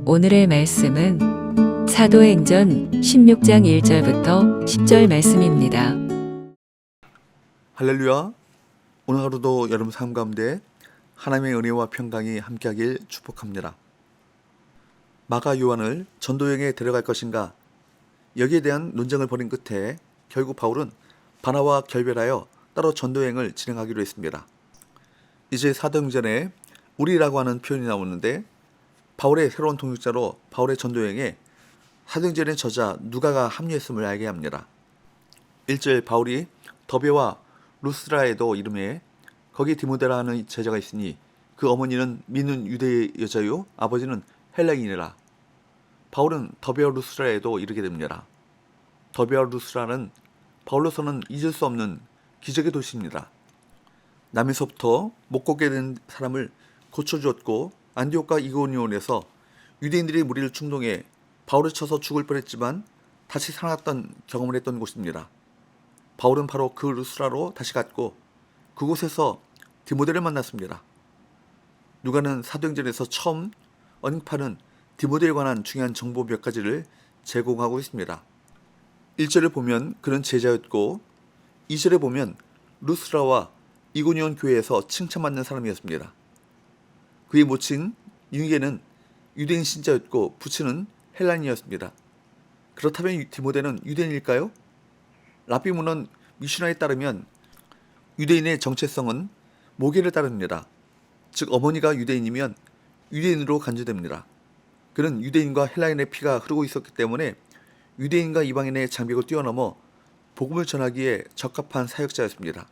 오늘의 말씀은 사도행전 16장 1절부터 10절 말씀입니다. 할렐루야. 오늘 하루도 여러분 삶 가운데 하나님의 은혜와 평강이 함께하길 축복합니다. 마가 요한을 전도여행에 데려갈 것인가, 여기에 대한 논쟁을 벌인 끝에 결국 바울은 바나와 결별하여 따로 전도여행을 진행하기로 했습니다. 이제 사도행전에 우리라고 하는 표현이 나오는데, 바울의 새로운 동역자로 바울의 전도여행에 사도행전의 저자 누가가 합류했음을 알게 합니다. 1절 바울이 더베와 루스라에도 이름에 거기 디모데라 하는 제자가 있으니 그 어머니는 믿는 유대 여자요 아버지는 헬라인이라. 바울은 더베와 루스라에도 이르게 됩니다. 더베와 루스라는 바울로서는 잊을 수 없는 기적의 도시입니다. 남에서부터 못 걷게 된 사람을 고쳐주었고, 안디옥과 이고니온에서 유대인들이 무리를 충동해 바울을 쳐서 죽을 뻔했지만 다시 살아났던 경험을 했던 곳입니다. 바울은 바로 그 루스라로 다시 갔고 그곳에서 디모데를 만났습니다. 누가는 사도행전에서 처음 언급하는 디모데에 관한 중요한 정보 몇 가지를 제공하고 있습니다. 1절을 보면 그는 제자였고, 2절에 보면 루스라와 이고니온 교회에서 칭찬받는 사람이었습니다. 그의 모친 유니게는 유대인 신자였고 부친은 헬라인이었습니다. 그렇다면 디모데는 유대인일까요? 랍비 문헌 미슈나에 따르면 유대인의 정체성은 모계를 따릅니다. 즉 어머니가 유대인이면 유대인으로 간주됩니다. 그는 유대인과 헬라인의 피가 흐르고 있었기 때문에 유대인과 이방인의 장벽을 뛰어넘어 복음을 전하기에 적합한 사역자였습니다.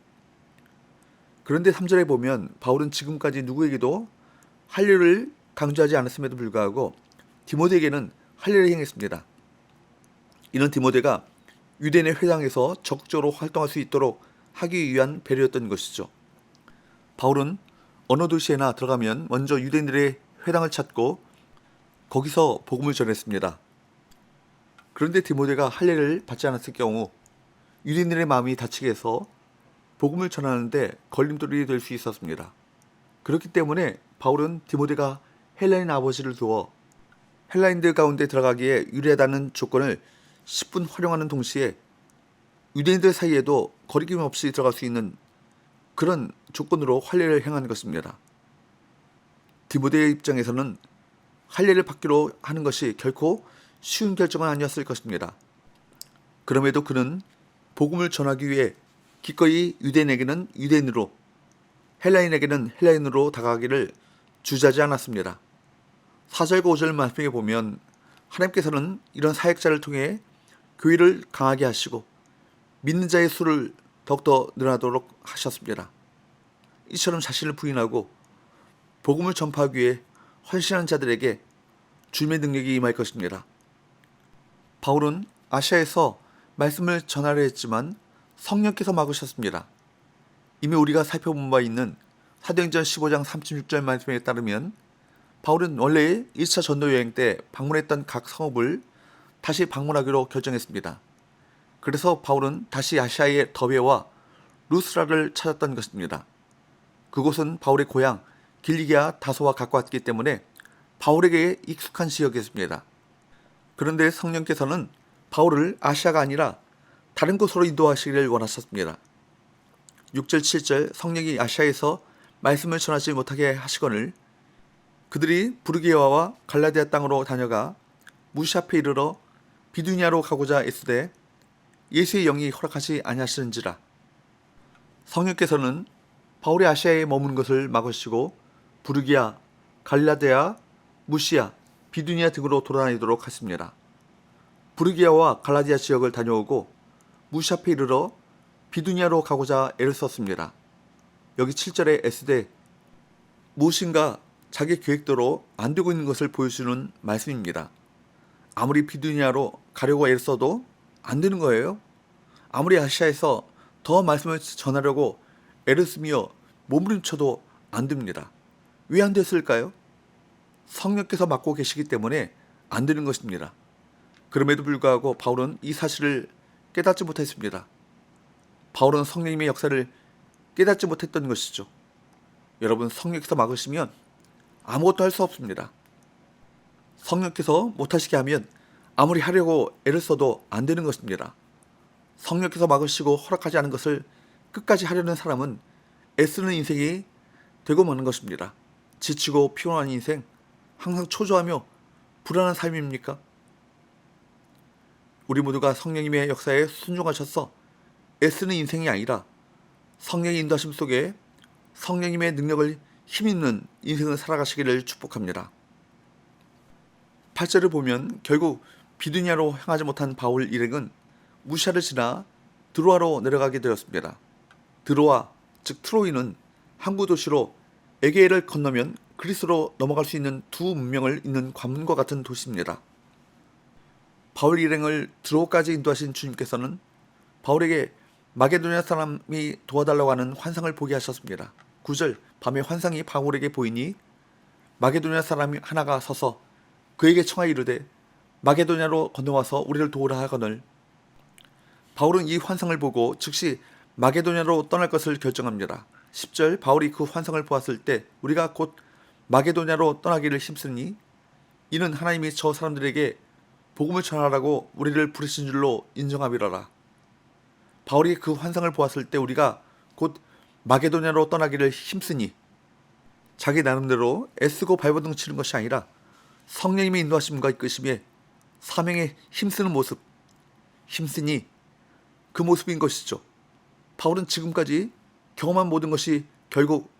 그런데 3절에 보면 바울은 지금까지 누구에게도 할례를 강조하지 않았음에도 불구하고 디모데에게는 할례를 행했습니다. 이는 디모데가 유대인의 회당에서 적극적으로 활동할 수 있도록 하기 위한 배려였던 것이죠. 바울은 어느 도시에나 들어가면 먼저 유대인들의 회당을 찾고 거기서 복음을 전했습니다. 그런데 디모데가 할례를 받지 않았을 경우 유대인들의 마음이 다치게 해서 복음을 전하는데 걸림돌이 될 수 있었습니다. 그렇기 때문에 바울은 디모데가 헬라인 아버지를 두어 헬라인들 가운데 들어가기에 유리하다는 조건을 10분 활용하는 동시에 유대인들 사이에도 거리낌 없이 들어갈 수 있는 그런 조건으로 할례를 행한 것입니다. 디모데의 입장에서는 할례를 받기로 하는 것이 결코 쉬운 결정은 아니었을 것입니다. 그럼에도 그는 복음을 전하기 위해 기꺼이 유대인에게는 유대인으로, 헬라인에게는 헬라인으로 다가가기를 주저하지 않았습니다. 4절과 5절 말씀에 보면 하나님께서는 이런 사역자를 통해 교회를 강하게 하시고 믿는 자의 수를 더욱더 늘어나도록 하셨습니다. 이처럼 자신을 부인하고 복음을 전파하기 위해 헌신한 자들에게 주님의 능력이 임할 것입니다. 바울은 아시아에서 말씀을 전하려 했지만 성령께서 막으셨습니다. 이미 우리가 살펴본 바 있는 사도행전 15장 36절 말씀에 따르면 바울은 원래 1차 전도여행 때 방문했던 각 성읍을 다시 방문하기로 결정했습니다. 그래서 바울은 다시 아시아의 더베와 루스라를 찾았던 것입니다. 그곳은 바울의 고향 길리기아 다소와 가까웠기 때문에 바울에게 익숙한 지역이었습니다. 그런데 성령께서는 바울을 아시아가 아니라 다른 곳으로 인도하시기를 원하셨습니다. 6절 7절 성령이 아시아에서 말씀을 전하지 못하게 하시거늘 그들이 부르기아와 갈라디아 땅으로 다녀가 무시 앞에 이르러 비두니아로 가고자 애쓰되 예수의 영이 허락하지 아니하시는지라. 성령께서는 바울이 아시아에 머무는 것을 막으시고 부르기아, 갈라디아, 무시아, 비두니아 등으로 돌아다니도록 하십니다. 부르기아와 갈라디아 지역을 다녀오고 무시 앞에 이르러 비두니아로 가고자 애를 썼습니다. 여기 7절에 애쓰되 무엇인가 자기 계획대로 안 되고 있는 것을 보여주는 말씀입니다. 아무리 비두니아로 가려고 애를 써도 안 되는 거예요. 아무리 아시아에서 더 말씀을 전하려고 애를 쓰며 몸부림쳐도 안 됩니다. 왜 안 됐을까요? 성령께서 맡고 계시기 때문에 안 되는 것입니다. 그럼에도 불구하고 바울은 이 사실을 깨닫지 못했습니다. 바울은 성령님의 역사를 깨닫지 못했던 것이죠. 여러분, 성령께서 막으시면 아무것도 할 수 없습니다. 성령께서 못하시게 하면 아무리 하려고 애를 써도 안 되는 것입니다. 성령께서 막으시고 허락하지 않은 것을 끝까지 하려는 사람은 애쓰는 인생이 되고 마는 것입니다. 지치고 피곤한 인생, 항상 초조하며 불안한 삶입니까? 우리 모두가 성령님의 역사에 순종하셔서 애쓰는 인생이 아니라 성령의 인도하심 속에 성령님의 능력을 힘있는 인생을 살아가시기를 축복합니다. 8절을 보면 결국 비두니아로 향하지 못한 바울 일행은 무시아를 지나 드로아로 내려가게 되었습니다. 드로아, 즉 트로이는 항구 도시로 에게해를 건너면 그리스로 넘어갈 수 있는 두 문명을 잇는 관문과 같은 도시입니다. 바울 일행을 드로아까지 인도하신 주님께서는 바울에게 마게도냐 사람이 도와달라고 하는 환상을 보게 하셨습니다. 9절, 밤에 환상이 바울에게 보이니 마게도냐 사람 하나가 서서 그에게 청하여 이르되 마게도냐로 건너와서 우리를 도우라 하거늘. 바울은 이 환상을 보고 즉시 마게도냐로 떠날 것을 결정합니다. 10절, 바울이 그 환상을 보았을 때 우리가 곧 마게도냐로 떠나기를 힘쓰니 이는 하나님이 저 사람들에게 복음을 전하라고 우리를 부르신 줄로 인정함이라라. 바울이 그 환상을 보았을 때 우리가 곧 마게도냐로 떠나기를 힘쓰니, 자기 나름대로 애쓰고 발버둥 치는 것이 아니라 성령님의 인도하심과 이끄심에 사명에 힘쓰는 모습, 힘쓰니 그 모습인 것이죠. 바울은 지금까지 경험한 모든 것이 결국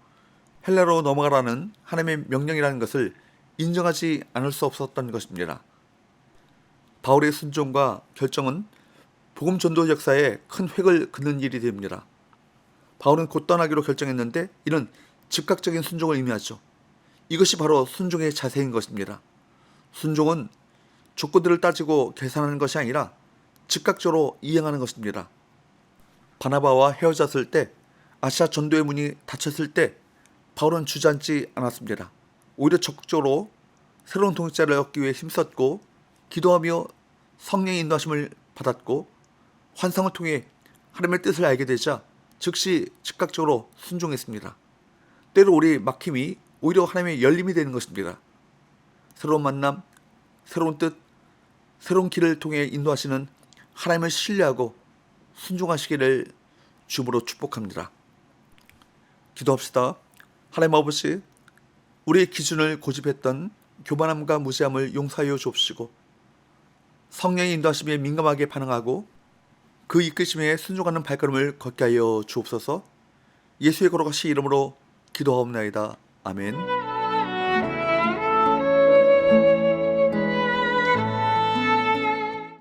헬라로 넘어가라는 하나님의 명령이라는 것을 인정하지 않을 수 없었던 것입니다. 바울의 순종과 결정은 복음 전도 역사에 큰 획을 긋는 일이 됩니다. 바울은 곧 떠나기로 결정했는데 이는 즉각적인 순종을 의미하죠. 이것이 바로 순종의 자세인 것입니다. 순종은 조건들을 따지고 계산하는 것이 아니라 즉각적으로 이행하는 것입니다. 바나바와 헤어졌을 때, 아시아 전도의 문이 닫혔을 때 바울은 주저앉지 않았습니다. 오히려 적극적으로 새로운 동역자를 얻기 위해 힘썼고 기도하며 성령의 인도하심을 받았고 환상을 통해 하나님의 뜻을 알게 되자 즉시 즉각적으로 순종했습니다. 때로 우리 막힘이 오히려 하나님의 열림이 되는 것입니다. 새로운 만남, 새로운 뜻, 새로운 길을 통해 인도하시는 하나님을 신뢰하고 순종하시기를 주님으로 축복합니다. 기도합시다. 하나님 아버지, 우리의 기준을 고집했던 교만함과 무지함을 용서하여 주옵시고 성령의 인도하심에 민감하게 반응하고 그 이끄심에 순종하는 발걸음을 걷게 하여 주옵소서. 예수의 걸어가시 이름으로 기도하옵나이다. 아멘.